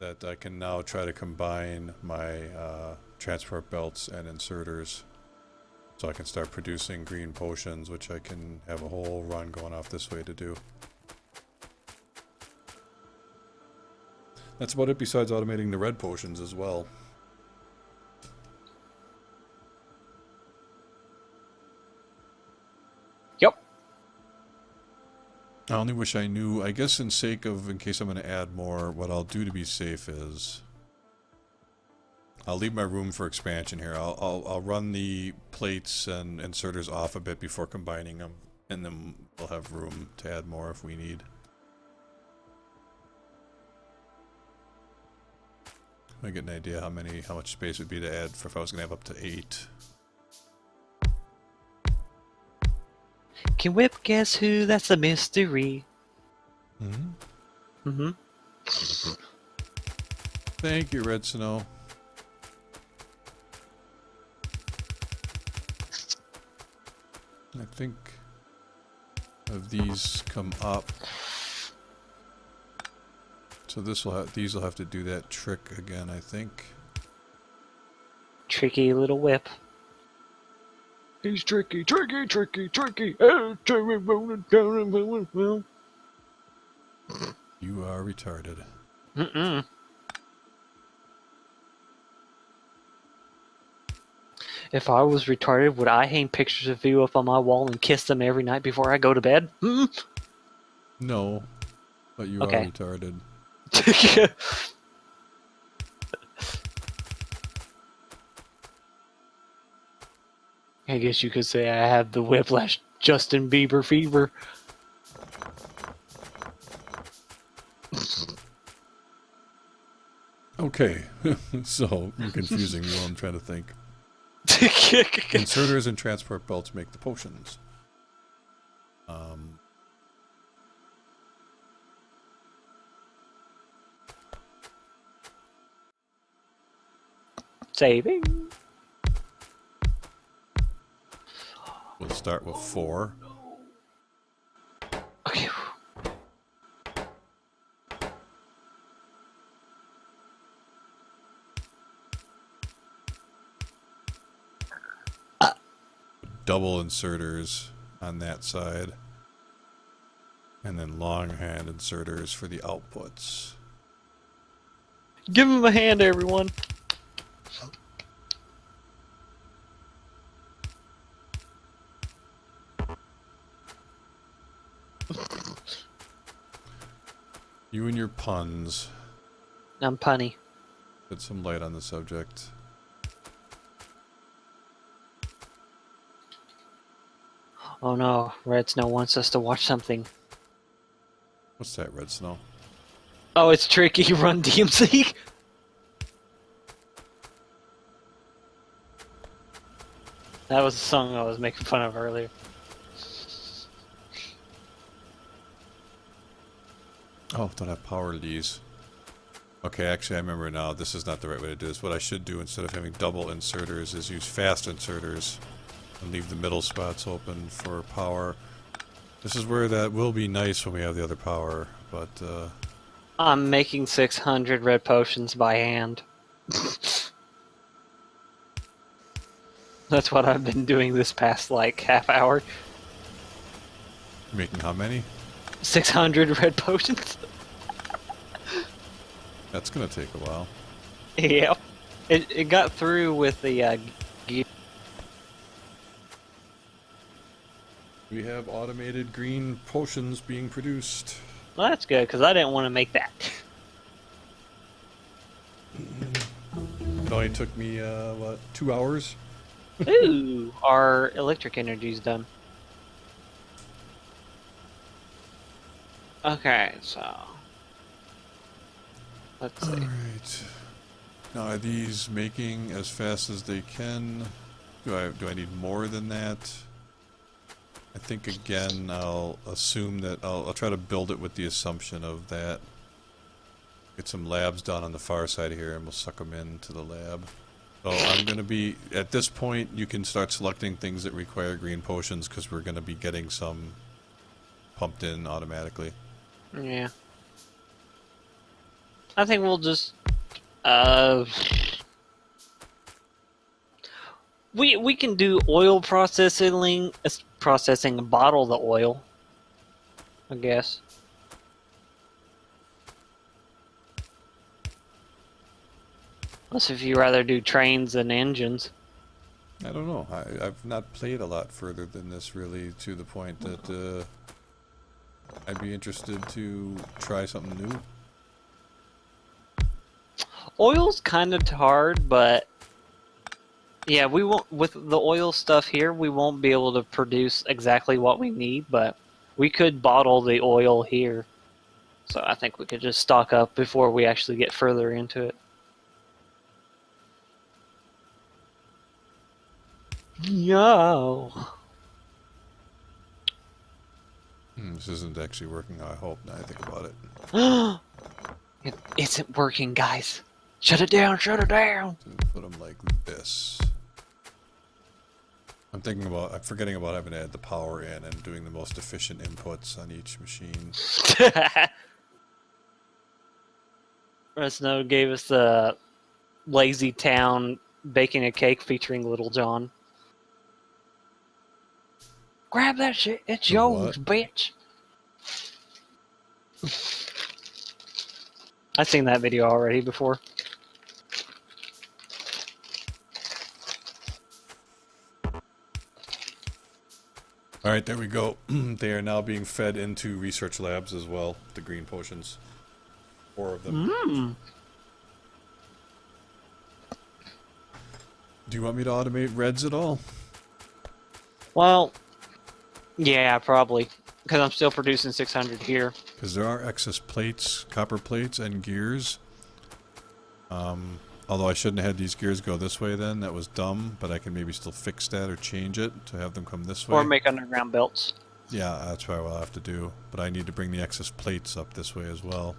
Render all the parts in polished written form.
that I can now try to combine my transport belts and inserters. So I can start producing green potions, which I can have a whole run going off this way to do. That's about it besides automating the red potions as well. Yep. I only wish I knew, I guess in case I'm going to add more, what I'll do to be safe is I'll leave my room for expansion here. I'll run the plates and inserters off a bit before combining them, and then we'll have room to add more if we need. I get an idea how much space would be to add for if I was gonna have up to 8. Can Whip guess who? That's a mystery. Mm-hmm. Mm-hmm. Thank you, Red Snow. I think of these come up. So these will have to do that trick again, I think. Tricky little Whip. He's tricky, tricky, tricky, tricky. Oh, You are retarded. Mm-mm. If I was retarded, would I hang pictures of you up on my wall and kiss them every night before I go to bed? No, but you Okay. are retarded. I guess you could say I have the Whiplash Justin Bieber fever. Okay, so you're confusing me while I'm trying to think. Inserters and transport belts make the potions. Saving. We'll start with 4. Okay. Double inserters on that side. And then longhand inserters for the outputs. Give him a hand, everyone. You and your puns. I'm punny. Put some light on the subject. Oh no, Red Snow wants us to watch something. What's that, Red Snow? Oh, it's Tricky Run DMC. That was the song I was making fun of earlier. Oh, don't have power to these. Okay, actually I remember now, this is not the right way to do this. What I should do instead of having double inserters is use fast inserters and leave the middle spots open for power. This is where that will be nice when we have the other power, but I'm making 600 red potions by hand. That's what I've been doing this past, like, half hour. making how many? 600 red potions? That's gonna take a while. Yep. It got through with the gear. We have automated green potions being produced. Well, that's good, because I didn't want to make that. It only took me, what, 2 hours? Ooh, our electric energy's done. Okay, so... let's see. Alright. Now are these making as fast as they can? Do I need more than that? I think again I'll assume that I'll try to build it with the assumption of that. Get some labs done on the far side here and we'll suck them into the lab. So I'm going to be, at this point you can start selecting things that require green potions because we're going to be getting some pumped in automatically. Yeah. I think we'll just uh we can do oil processing and bottle the oil, I guess. Unless if you rather do trains and engines. I don't know. I've not played a lot further than this, really, to the point that I'd be interested to try something new. Oil's kind of hard, but yeah, we won't with the oil stuff here. We won't be able to produce exactly what we need, but we could bottle the oil here. So I think we could just stock up before we actually get further into it. Yo. This isn't actually working how I hope, now I think about it. It isn't working, guys. Shut it down, shut it down. To put them like this. I'm forgetting about having to add the power in and doing the most efficient inputs on each machine. Snow gave us the Lazy Town baking a cake featuring Little John. Grab that shit, it's The yours, what? bitch. I've seen that video already before. Alright, there we go. They are now being fed into research labs as well, the green potions. 4 of them. Do you want me to automate reds at all? Well, yeah, probably. Because I'm still producing 600 here. Because there are excess plates, copper plates, and gears. Although I shouldn't have had these gears go this way then, that was dumb, but I can maybe still fix that or change it to have them come this way. Or make underground belts. Yeah, that's probably what I'll have to do. But I need to bring the excess plates up this way as well.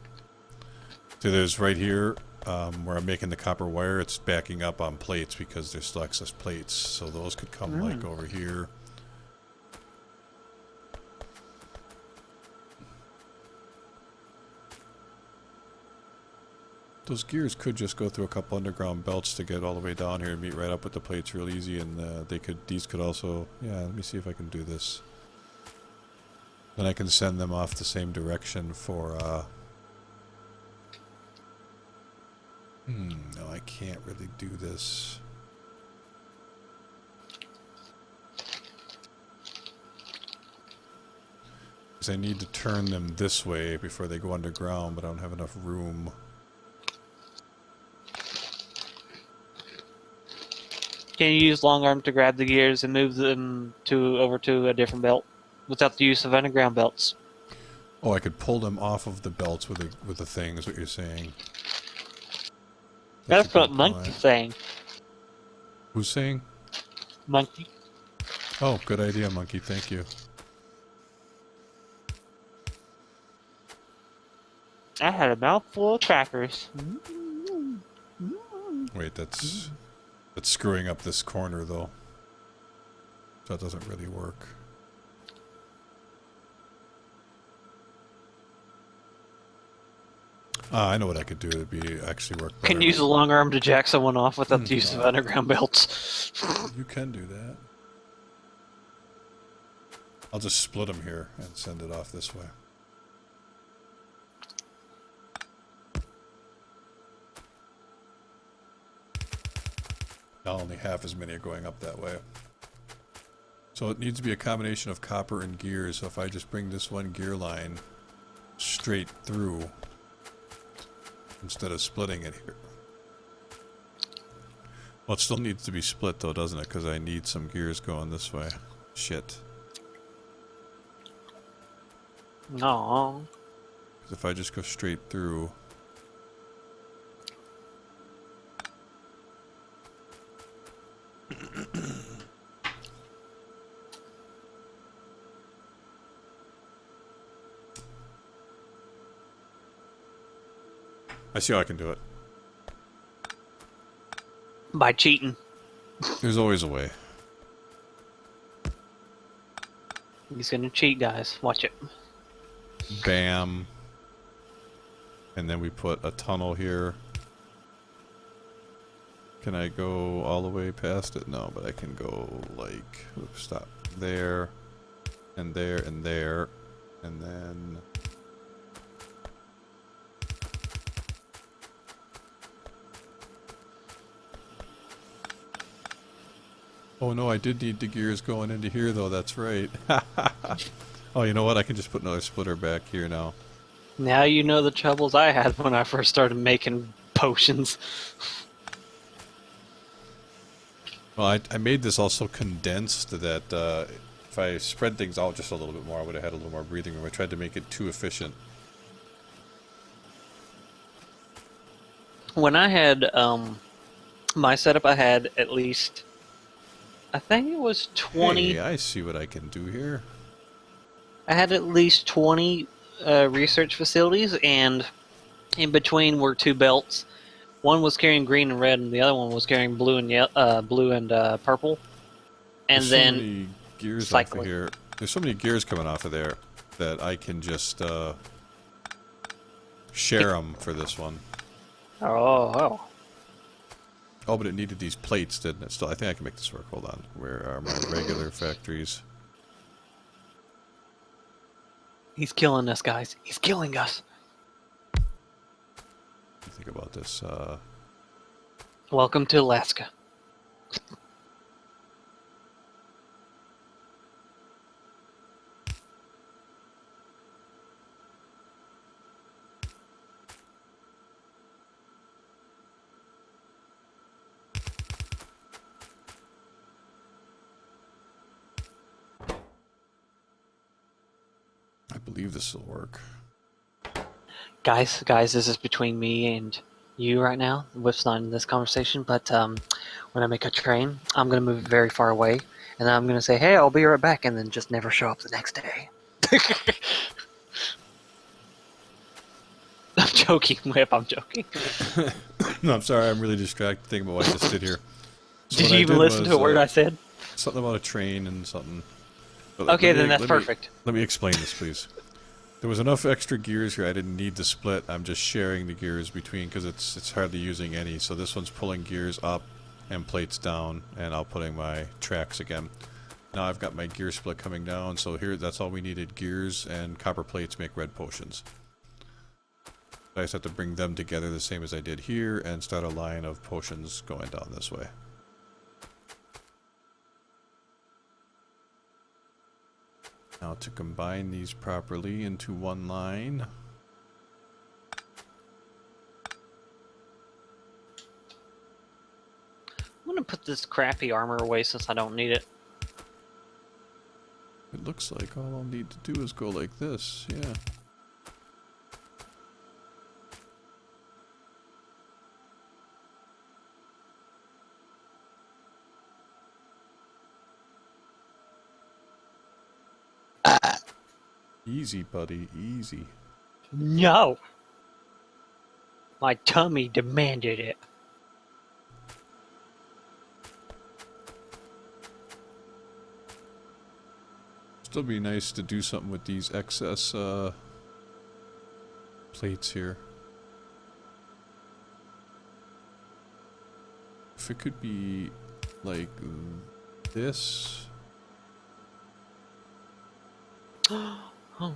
So there's right here, where I'm making the copper wire, it's backing up on plates because there's still excess plates. So those could come like over here. Those gears could just go through a couple underground belts to get all the way down here and meet right up with the plates real easy, and these could also, yeah, let me see if I can do this. Then I can send them off the same direction for, no, I can't really do this. Because I need to turn them this way before they go underground, but I don't have enough room. Can you use long arm to grab the gears and move them over to a different belt without the use of underground belts? Oh, I could pull them off of the belts with the thing, is what you're saying. That's what Monkey's saying. Who's saying? Monkey. Oh, good idea, Monkey. Thank you. I had a mouthful of crackers. Wait, that's screwing up this corner, though. So that doesn't really work. I know what I could do to be actually work better. Can use a long arm to jack someone off without the use of underground belts. You can do that. I'll just split them here and send it off this way. Now only half as many are going up that way. So it needs to be a combination of copper and gears. So if I just bring this one gear line straight through instead of splitting it here. Well, it still needs to be split though, doesn't it? Because I need some gears going this way. Shit. No. Because if I just go straight through... I see how I can do it. By cheating. There's always a way. He's gonna cheat, guys. Watch it. Bam. And then we put a tunnel here. Can I go all the way past it? No, but I can go like, oops, stop, there, and there, and there, and then... Oh no, I did need the gears going into here though, that's right. Oh, you know what? I can just put another splitter back here now. Now you know the troubles I had when I first started making potions. Well, I made this also condensed that if I spread things out just a little bit more, I would have had a little more breathing room. I tried to make it too efficient. When I had my setup, I had at least, I think it was 20. Hey, I see what I can do here. I had at least 20 research facilities, and in between were two belts. One was carrying green and red, and the other one was carrying blue and purple. And There's so then many gears off of cycling. here. There's so many gears coming off of there that I can just share them for this one. Oh. Oh, but it needed these plates, didn't it? Still, I think I can make this work. Hold on. Where are my regular factories? He's killing us, guys. He's killing us. Think about this. Welcome to Alaska. I believe this will work. Guys, this is between me and you right now. Whip's not in this conversation, but when I make a train, I'm going to move it very far away, and then I'm going to say, hey, I'll be right back, and then just never show up the next day. I'm joking, Whip, I'm joking. No, I'm sorry. I'm really distracted thinking about what I just did here. So Did what you I even did listen to a was, word I said? something about a train and something. But Okay, let me- then that's let me- perfect. Let me explain this, please. There was enough extra gears here. I didn't need to split. I'm just sharing the gears between because it's hardly using any. So this one's pulling gears up and plates down, and I'll putting my tracks again. Now I've got my gear split coming down. So here, that's all we needed. Gears and copper plates make red potions. I just have to bring them together the same as I did here and start a line of potions going down this way. Now to combine these properly into one line. I'm going to put this crappy armor away since I don't need it. It looks like all I'll need to do is go like this, yeah. Easy, buddy, easy. No! My tummy demanded it. Still be nice to do something with these excess plates here. If it could be like this. Oh.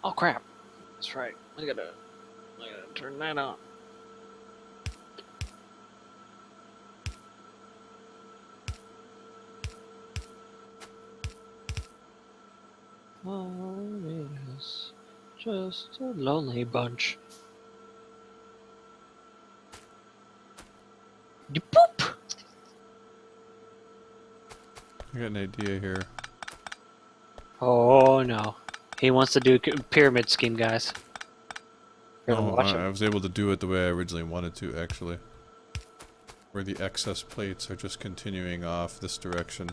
Oh crap. That's right. I gotta turn that on. Oh, it's just a lonely bunch. Boop! I got an idea here. Oh no. He wants to do a pyramid scheme, guys. You're gonna No, watch I him. was able to do it the way I originally wanted to, actually. Where the excess plates are just continuing off this direction.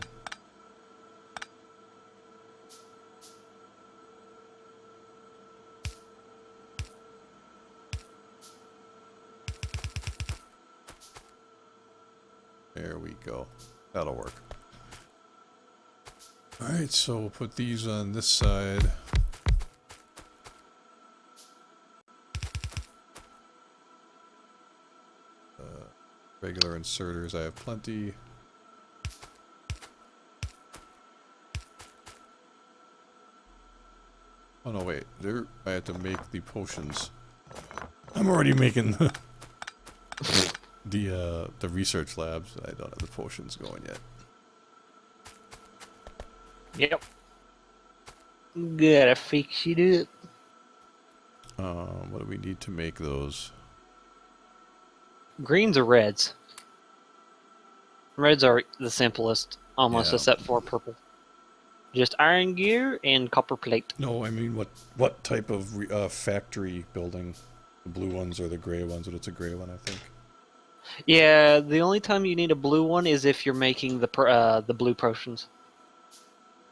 There we go. That'll work. Alright, so we'll put these on this side. Regular inserters, I have plenty. Oh no, wait. There, I have to make the potions. I'm already making the research labs. I don't have the potions going yet. Yep. Gotta fix it up. What do we need to make those? Greens or reds? Reds are the simplest, almost, Yeah. except for purple. Just iron gear and copper plate. No, I mean what type of factory building? The blue ones or the gray ones? But it's a gray one, I think. Yeah, the only time you need a blue one is if you're making the blue potions.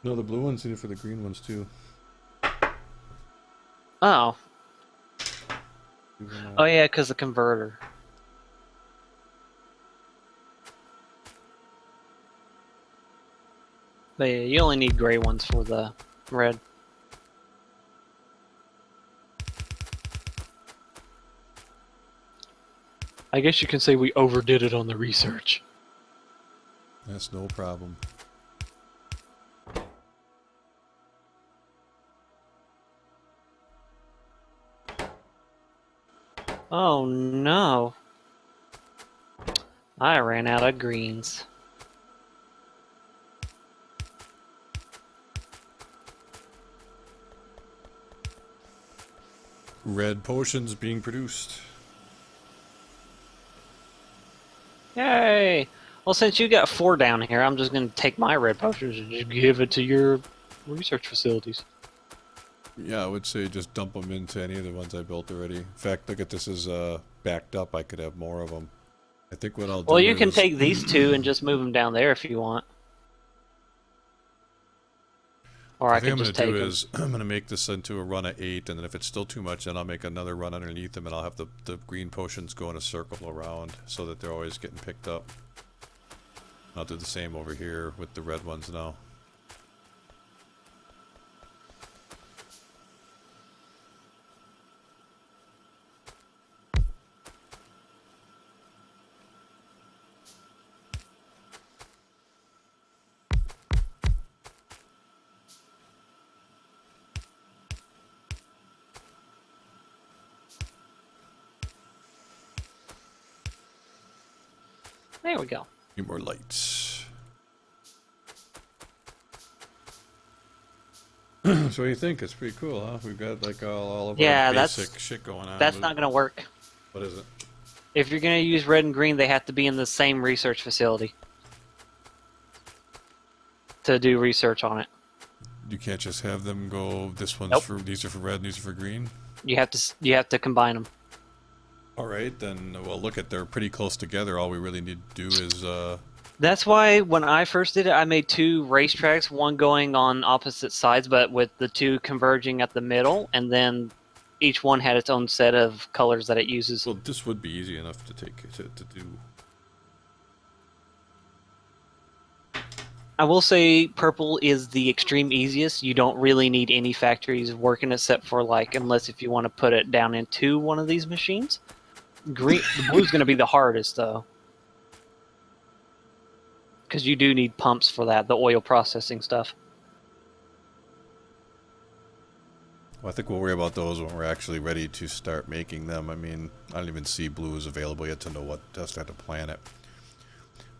No, the blue ones need it for the green ones too. Oh. Oh yeah, because the converter. But yeah, you only need gray ones for the red. I guess you can say we overdid it on the research. That's no problem. Oh no. I ran out of greens. Red potions being produced. Yay! Well, since you got 4 down here, I'm just going to take my red potions and just give it to your research facilities. Yeah, I would say just dump them into any of the ones I built already. In fact, look at this is backed up. I could have more of them. I think what I'll do Well, you can is take these 2 and just move them down there if you want. Or I I think could I'm just gonna take do them. is I'm gonna make this into a run of 8, and then if it's still too much, then I'll make another run underneath them, and I'll have the green potions go in a circle around so that they're always getting picked up. I'll do the same over here with the red ones now. There we go. Need more lights. So what do you think? It's pretty cool, huh? We've got like all of Yeah, our that's- basic shit going on. That's not going to work. What is it? If you're going to use red and green, they have to be in the same research facility to do research on it. You can't just have them go. This one's Nope. for these are for red, and these are for green. You have to combine them. All right, then. Well, look at they're pretty close together. All we really need to do is That's why when I first did it, I made 2 racetracks, one going on opposite sides, but with the 2 converging at the middle, and then each one had its own set of colors that it uses. well, this would be easy enough to take to do. I will say purple is the extreme easiest. You don't really need any factories working except for unless if you want to put it down into one of these machines. The blue's going to be the hardest though. Because you do need pumps for that, the oil processing stuff. Well, I think we'll worry about those when we're actually ready to start making them. I mean, I don't even see blues available yet to know what just have to plan it.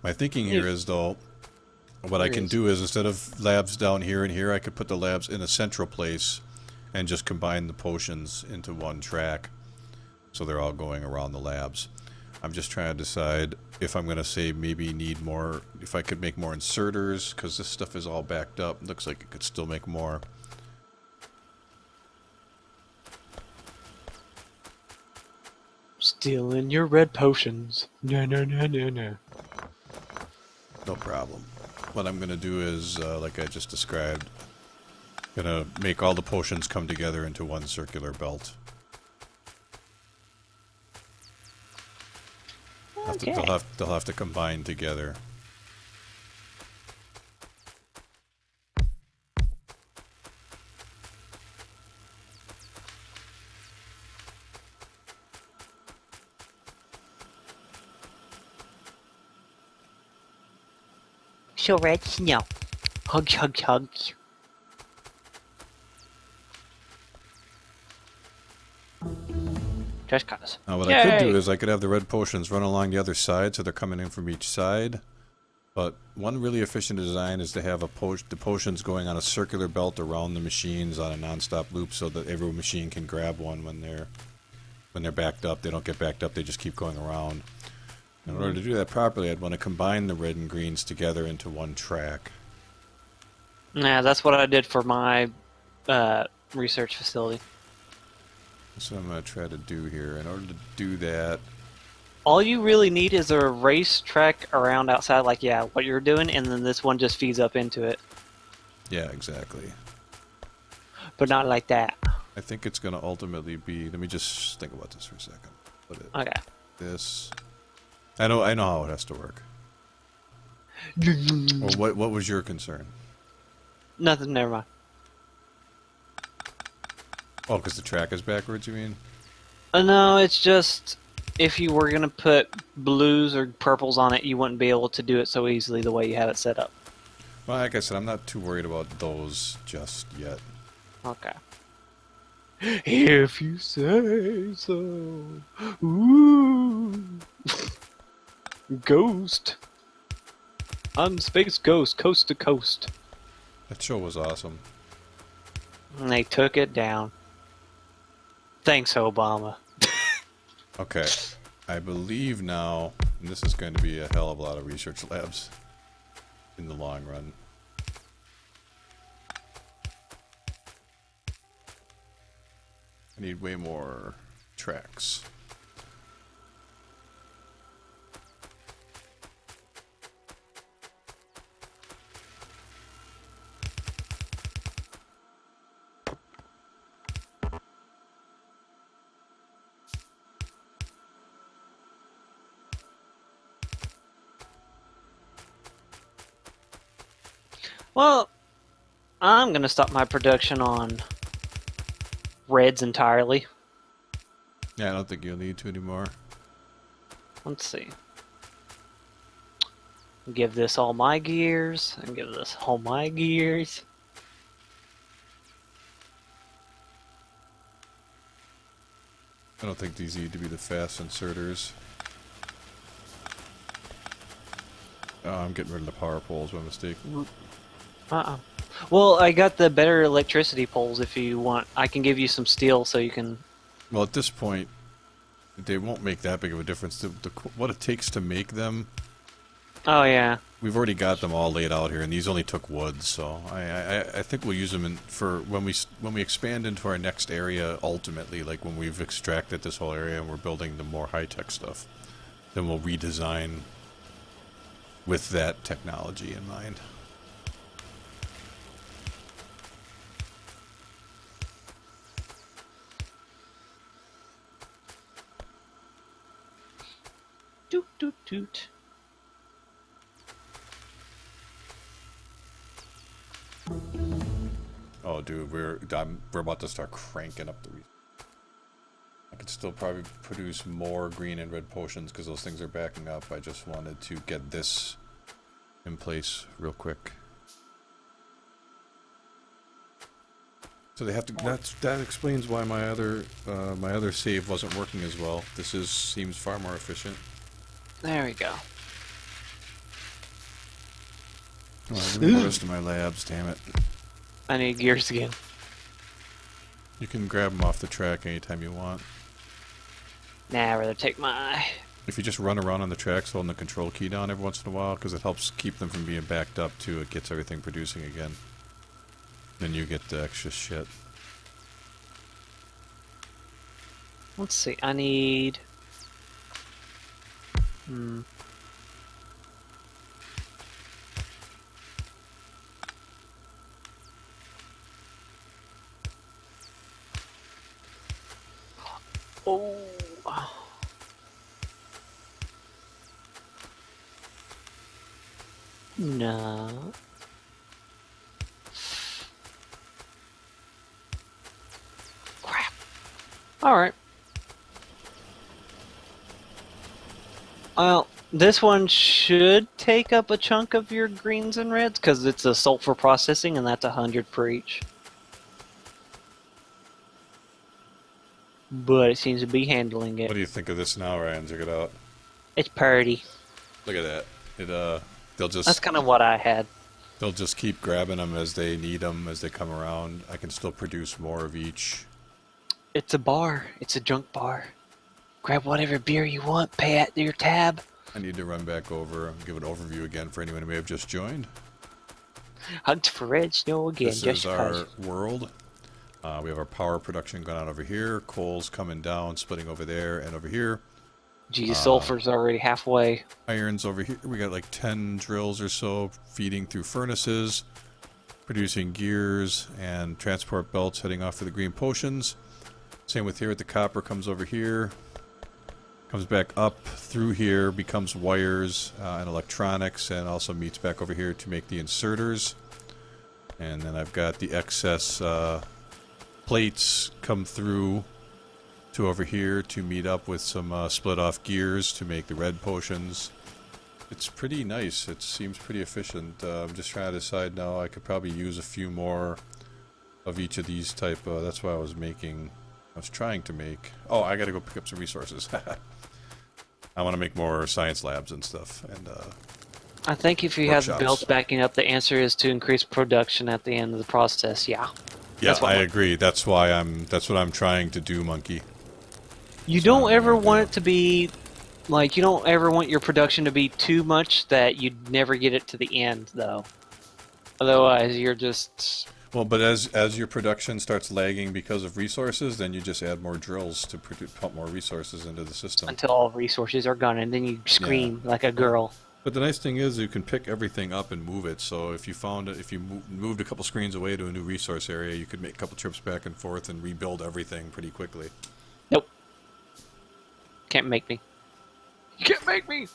My thinking here is though, what I can do is instead of labs down here and here, I could put the labs in a central place and just combine the potions into one track. So they're all going around the labs. I'm just trying to decide if I'm going to say maybe need more, if I could make more inserters, because this stuff is all backed up. Looks like it could still make more. Stealing your red potions. No, no, no, no, no. No problem. What I'm going to do is, like I just described, going to make all the potions come together into one circular belt. Okay. They'll have to combine together. so red snow. Hugs, hugs, hugs. Just cause. Now what I could do is I could have the red potions run along the other side so they're coming in from each side. But one really efficient design is to have the potions going on a circular belt around the machines on a non-stop loop so that every machine can grab one when they're backed up. They don't get backed up, they just keep going around. In order to do that properly, I'd want to combine the red and greens together into one track. Yeah, that's what I did for my research facility. That's what I'm going to try to do here. In order to do that... All you really need is a racetrack around outside, like, yeah, what you're doing, and then this one just feeds up into it. Yeah, exactly. But not like that. I think it's going to ultimately be... Let me just think about this for a second. Put it... Okay. This... I know how it has to work. Well, what was your concern? Nothing, never mind. Oh, because the track is backwards, you mean? No, it's just... If you were going to put blues or purples on it, you wouldn't be able to do it so easily the way you have it set up. Well, like I said, I'm not too worried about those just yet. Okay. If you say so. Ooh. Ghost. I'm Space Ghost, coast to coast. That show was awesome. And they took it down. Thanks, Obama. Okay, I believe now, and this is going to be a hell of a lot of research labs in the long run. I need way more tracks. Well, I'm going to stop my production on reds entirely. Yeah, I don't think you'll need to anymore. Let's see. Give this all my gears, and give this all my gears. I don't think these need to be the fast inserters. Oh, I'm getting rid of the power poles by mistake. Well, I got the better electricity poles if you want. I can give you some steel so you can... Well, at this point, they won't make that big of a difference. What it takes to make them... Oh, yeah. We've already got them all laid out here, and these only took wood, so I think we'll use them for when we expand into our next area. Ultimately, like when we've extracted this whole area and we're building the more high-tech stuff, then we'll redesign with that technology in mind. Toot toot toot. Oh, dude, we're about to start cranking up the. I could still probably produce more green and red potions because those things are backing up. I just wanted to get this in place real quick. So they have to. That explains why my other save wasn't working as well. This seems far more efficient. There we go. Come on, give me the rest of my labs, damn it. I need gears again. You can grab them off the track anytime you want. Nah, I'd rather take my... If you just run around on the tracks holding the control key down every once in a while, because it helps keep them from being backed up too, it gets everything producing again. Then you get the extra shit. Let's see, I need... Oh. No. Crap. All right. Well, This one should take up a chunk of your greens and reds because it's a sulfur processing, and that's 100 per each. But it seems to be handling it. What do you think of this now, Ryan? Check it out. It's pretty. Look at that. It they'll That's just kind of what I had. they'll just keep grabbing them as they need them as they come around. I can still produce more of each. It's a bar. It's a junk bar. Grab whatever beer you want. Pay at your tab. I need to run back over and give an overview again for anyone who may have just joined. Hunt for red snow again. This Just is our because. world. We have our power production going on over here. Coal's coming down, splitting over there and over here. Geez, sulfur's already halfway. Iron's over here. We got like 10 drills or so feeding through furnaces, producing gears and transport belts heading off for the green potions. Same with here. The copper comes over here, comes back up through here, becomes wires and electronics, and also meets back over here to make the inserters. And then I've got the excess plates come through to over here to meet up with some split off gears to make the red potions. It's pretty nice. It seems pretty efficient. I'm just trying to decide now. I could probably use a few more of each of these type. That's why I was trying to make. Oh, I got to go pick up some resources. I want to make more science labs and stuff. And I think if you have the workshops. belts backing up, the answer is to increase production at the end of the process. Yeah. yeah, I agree. That's what I'm trying to do, Monkey. You That's what don't I'm ever gonna want do. it to be, like, you don't ever want your production to be too much that you'd never get it to the end, though. Otherwise, you're just... Well, but as your production starts lagging because of resources, then you just add more drills to pump more resources into the system. until all resources are gone, and then you scream like a girl. But the nice thing is you can pick everything up and move it. So if you moved a couple screens away to a new resource area, you could make a couple trips back and forth and rebuild everything pretty quickly. Nope. Can't make me. You can't make me!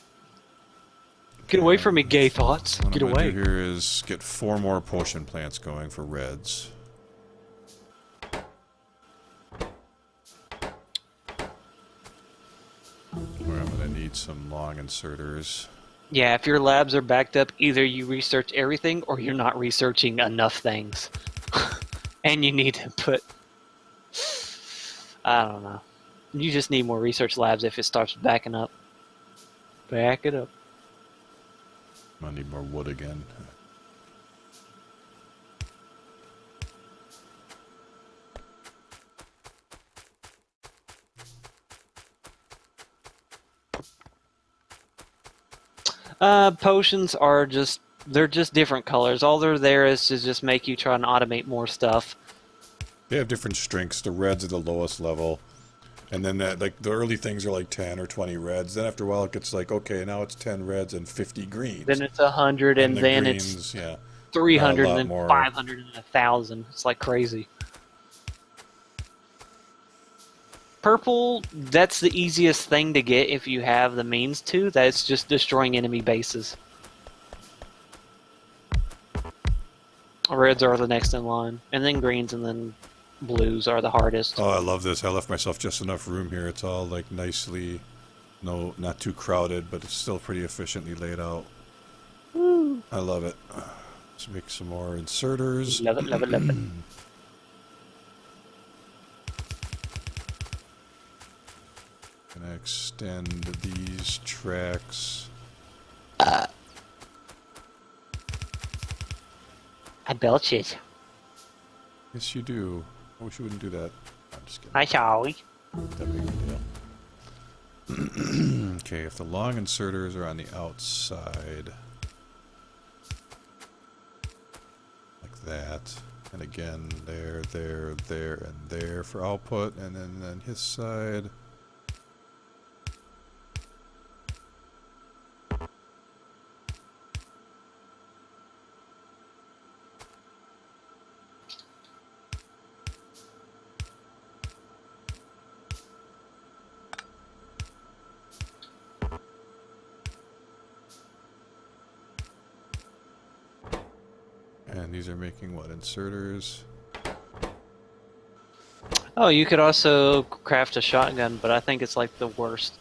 Get away from me, gay thoughts. What Get I'm gonna away. do here is get 4 more potion plants going for reds. Where I'm gonna need some long inserters. Yeah, if your labs are backed up, either you research everything or you're not researching enough things. And you need to put... I don't know. You just need more research labs if it starts backing up. Back it up. I need more wood again. Potions are just... They're just different colors. All they're there is to just make you try and automate more stuff. They have different strengths. The reds are the lowest level. And then the early things are like 10 or 20 reds. Then after a while it gets like, okay, now it's 10 reds and 50 greens. Then it's 100, and the then greens, it's yeah, 300, a lot and then more. 500, and 1,000. It's like crazy. Purple, that's the easiest thing to get if you have the means to. That's just destroying enemy bases. Reds are the next in line. And then greens, and then blues are the hardest. Oh, I love this. I left myself just enough room here. It's all like nicely, not too crowded, but it's still pretty efficiently laid out. Woo. I love it. Let's make some more inserters. Love it, love it, love it. Gonna extend these tracks. I belch it. Yes, you do. I wish you wouldn't do that. I'm just kidding. Hi, sorry. Not that big of a deal. Okay, if the long inserters are on the outside, like that, and again, there, and there for output, and then his side. And these are making what, inserters? Oh, you could also craft a shotgun, but I think it's like the worst.